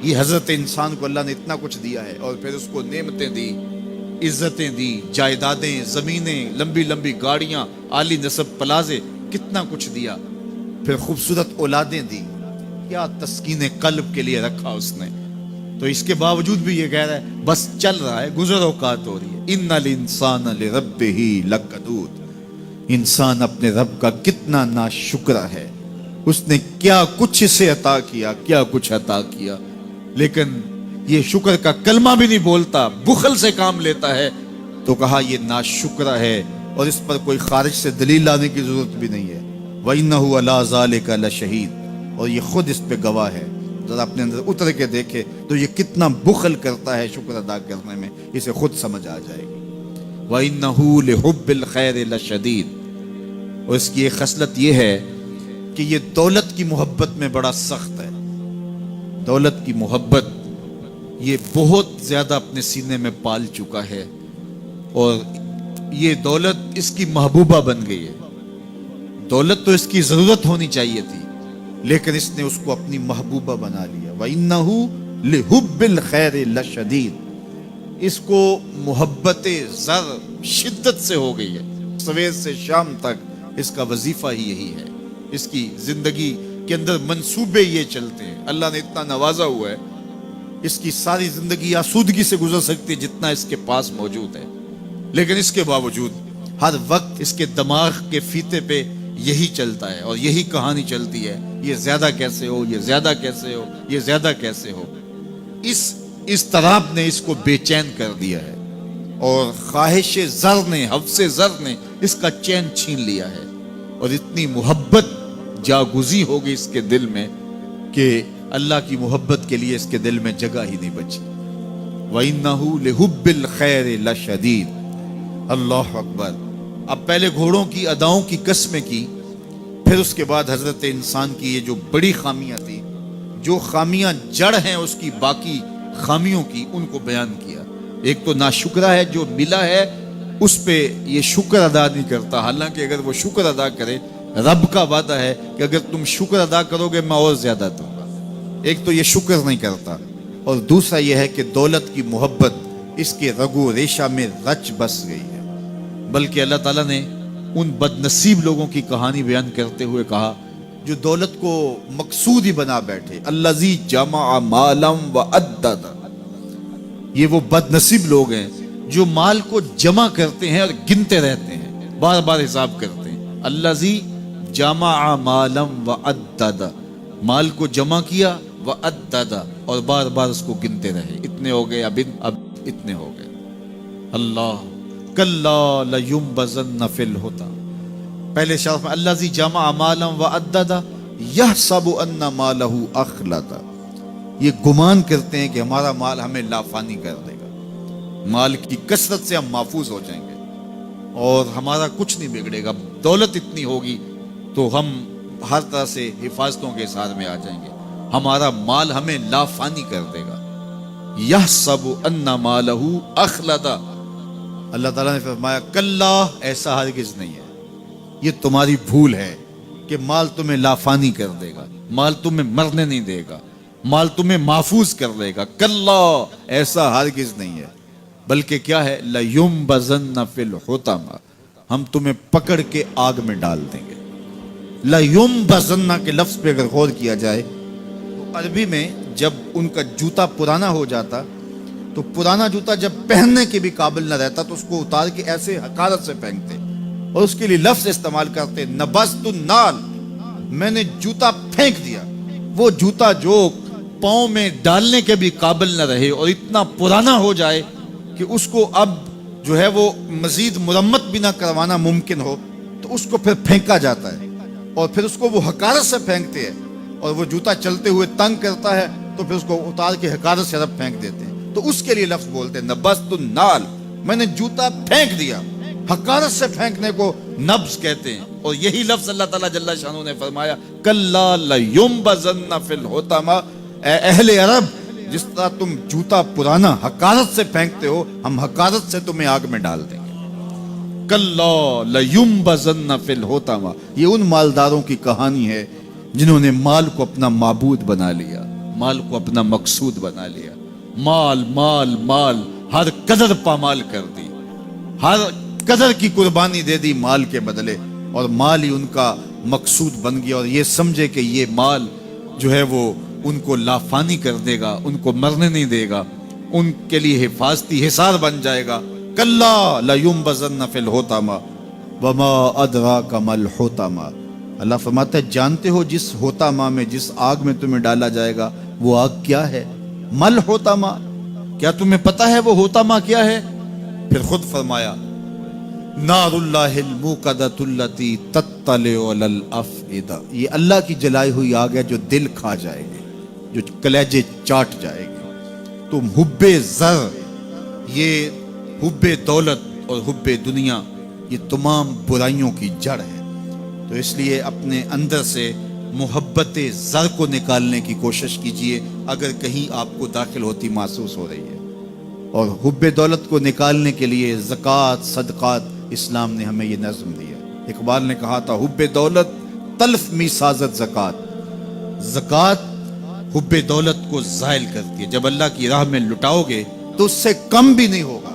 یہ حضرت انسان کو اللہ نے اتنا کچھ دیا ہے، اور پھر اس کو نعمتیں دی، عزتیں دی، جائیدادیں، زمینیں، لمبی لمبی گاڑیاں، عالی نسب پلازے، کتنا کچھ دیا، پھر خوبصورت اولادیں دی، کیا تسکین قلب کے لیے رکھا اس نے۔ تو اس کے باوجود بھی یہ کہہ رہا ہے بس چل رہا ہے، گزر اوقات ہو رہی ہے۔ ان الانسان لربہ لکنود، انسان اپنے رب کا کتنا ناشکر ہے، اس نے کیا کچھ اسے عطا کیا، کیا کچھ عطا کیا، لیکن یہ شکر کا کلمہ بھی نہیں بولتا، بخل سے کام لیتا ہے۔ تو کہا یہ ناشکر ہے، اور اس پر کوئی خارج سے دلیل لانے کی ضرورت بھی نہیں ہے۔ وَإِنَّهُ عَلَىٰ ذَلِكَ لَشَهِيدٌ، اور یہ خود اس پہ گواہ ہے۔ ذرا اپنے اندر اتر کے دیکھے تو یہ کتنا بخل کرتا ہے شکر ادا کرنے میں، اسے خود سمجھ آ جائے گی۔ وَإِنَّهُ لِحُبِّ الْخَيْرِ لَشَدِيدٌ، اور اس کی ایک خصلت یہ ہے کہ یہ دولت کی محبت میں بڑا سخت ہے۔ دولت کی محبت یہ بہت زیادہ اپنے سینے میں پال چکا ہے، اور یہ دولت اس کی محبوبہ بن گئی ہے۔ دولت تو اس کی ضرورت ہونی چاہیے تھی، لیکن اس نے اس کو اپنی محبوبہ بنا لیا۔ وَإِنَّهُ لِحُبِّ الْخَيْرِ لَشَدِيدٌ، اس کو محبت زر شدت سے ہو گئی ہے، سویر سے شام تک اس کا وظیفہ ہی یہی ہے، اس کی زندگی کے اندر منصوبے یہ چلتے ہیں۔ اللہ نے اتنا نوازا ہوا ہے، اس کی ساری زندگی آسودگی سے گزر سکتی ہے جتنا اس کے پاس موجود ہے، لیکن اس کے باوجود ہر وقت اس کے دماغ کے فیتے پہ یہی چلتا ہے، اور یہی کہانی چلتی ہے، یہ زیادہ کیسے ہو، یہ زیادہ کیسے ہو، یہ زیادہ کیسے ہو۔ اس اضطراب نے اس کو بے چین کر دیا ہے، اور خواہش زر نے، حوث زر نے اس کا چین چھین لیا ہے، اور اتنی محبت جاگزی ہو گئی اس کے دل میں کہ اللہ کی محبت کے لیے اس کے دل میں جگہ ہی نہیں بچی۔ وَإِنَّهُ لِحُبِّ الْخَيْرِ لَشَدِيدٌ، اللہ اکبر۔ اب پہلے گھوڑوں کی اداؤں کی قسمیں کی، پھر اس کے بعد حضرت انسان کی یہ جو بڑی خامیاں تھی، جو خامیاں جڑ ہیں اس کی باقی خامیوں کی، ان کو بیان کیا۔ ایک تو ناشکرہ ہے، جو ملا ہے اس پہ یہ شکر ادا نہیں کرتا، حالانکہ اگر وہ شکر ادا کرے، رب کا وعدہ ہے کہ اگر تم شکر ادا کرو گے میں اور زیادہ دوں گا۔ ایک تو یہ شکر نہیں کرتا، اور دوسرا یہ ہے کہ دولت کی محبت اس کے رگو ریشہ میں رچ بس گئی ہے۔ بلکہ اللہ تعالیٰ نے ان بد نصیب لوگوں کی کہانی بیان کرتے ہوئے کہا جو دولت کو مقصود ہی بنا بیٹھے، الذی جمع مالا وعدد، یہ وہ بد نصیب لوگ ہیں جو مال کو جمع کرتے ہیں اور گنتے رہتے ہیں، بار بار حساب کرتے ہیں۔ الذی جمع مالا وعدد، مال کو جمع کیا، وعدد، اور بار بار اس کو گنتے رہے، اتنے ہو گئے، اب اتنے ہو گئے۔ اللہ کلا لینبذن فی الحطام، پہلے شرف میں الذی جمع مالا وعدد یحسب ان مالہ اخلد، یہ گمان کرتے ہیں کہ ہمارا مال ہمیں لافانی کر دے گا، مال کی کثرت سے ہم محفوظ ہو جائیں گے اور ہمارا کچھ نہیں بگڑے گا، دولت اتنی ہوگی تو ہم ہر طرح سے حفاظتوں کے ساتھ میں آ جائیں گے، ہمارا مال ہمیں لافانی کر دے گا۔ یحسب ان مالہ اخلد، اللہ تعالیٰ نے فرمایا کلا، ایسا ہرگز نہیں ہے، یہ تمہاری بھول ہے کہ مال تمہیں لافانی کر دے گا، مال تمہیں مرنے نہیں دے گا، مال تمہیں محفوظ کر لے گا، کلا، ایسا ہرگز نہیں ہے، بلکہ کیا ہے، لَيُنبَذَنَّ فِي الْحُطَمَةِ، ہم تمہیں پکڑ کے آگ میں ڈال دیں گے۔ لَيُنبَذَنَّ کے لفظ پہ اگر غور کیا جائے تو عربی میں جب ان کا جوتا پرانا ہو جاتا تو پرانا جوتا جب پہننے کے بھی قابل نہ رہتا تو اس کو اتار کے ایسے حقارت سے پھینکتے، اور اس کے لیے لفظ استعمال کرتے نبذت النال، میں نے جوتا پھینک دیا۔ وہ جوتا جو پاؤں میں ڈالنے کے بھی قابل نہ رہے اور اتنا پرانا ہو جائے کہ اس کو اب جو ہے وہ مزید مرمت بھی نہ کروانا ممکن ہو، تو اس کو پھر پھینکا جاتا ہے، اور پھر اس کو وہ حقارت سے پھینکتے ہیں، اور وہ جوتا چلتے ہوئے تنگ کرتا ہے تو پھر اس کو اتار کے حقارت سے رب پھینک دیتے ہیں، تو اس کے لیے لفظ بولتے ہیں نبذت النال، میں نے جوتا پھینک دیا۔ حقارت سے پھینکنے کو نبض کہتے ہیں، اور یہی لفظ اللہ تعالیٰ جل شانہ نے فرمایا کلا لینبذن فی الحطمہ، اے اہل عرب، جس طرح تم جوتا پرانا حقارت سے پھینکتے ہو، ہم حقارت سے تمہیں آگ میں ڈال دیں گے۔ کلا لینبذن فی الحطمہ، یہ ان مالداروں کی کہانی ہے جنہوں نے مال کو اپنا معبود بنا لیا، مال کو اپنا مقصود بنا لیا. مال مال مال، ہر قدر پامال کر دی، ہر قدر کی قربانی دے دی مال کے بدلے، اور مال ہی ان کا مقصود بن گیا. اور یہ سمجھے کہ یہ مال جو ہے وہ ان کو لافانی کر دے گا، ان کو مرنے نہیں دے گا، ان کے لیے حفاظتی حصار بن جائے گا. کلا لینبذن فی الحطمہ وما ادراک ما الحطمہ. اللہ فرماتا ہے جانتے ہو جس حطمہ میں، جس آگ میں تمہیں ڈالا جائے گا وہ آگ کیا ہے؟ مل حطمہ، کیا تمہیں پتا ہے وہ حطمہ کیا ہے؟ پھر خود فرمایا نار اللہ الموقدۃ التی تطلع علی الافئدہ، یہ اللہ کی جلائی ہوئی آگ ہے جو دل کھا جائے گی، جو کلیجے چاٹ جائے گی. تو حب زر، یہ حب دولت اور حب دنیا، یہ تمام برائیوں کی جڑ ہے. تو اس لیے اپنے اندر سے محبت زر کو نکالنے کی کوشش کیجئے اگر کہیں آپ کو داخل ہوتی محسوس ہو رہی ہے. اور حب دولت کو نکالنے کے لیے زکوٰۃ، صدقات، اسلام نے ہمیں یہ نظم دیا. اقبال نے کہا تھا حب دولت تلف می سازت زکوٰۃ. زکوٰۃ حب دولت کو زائل کرتی ہے، جب اللہ کی راہ میں لٹاؤ گے تو اس سے کم بھی نہیں ہوگا.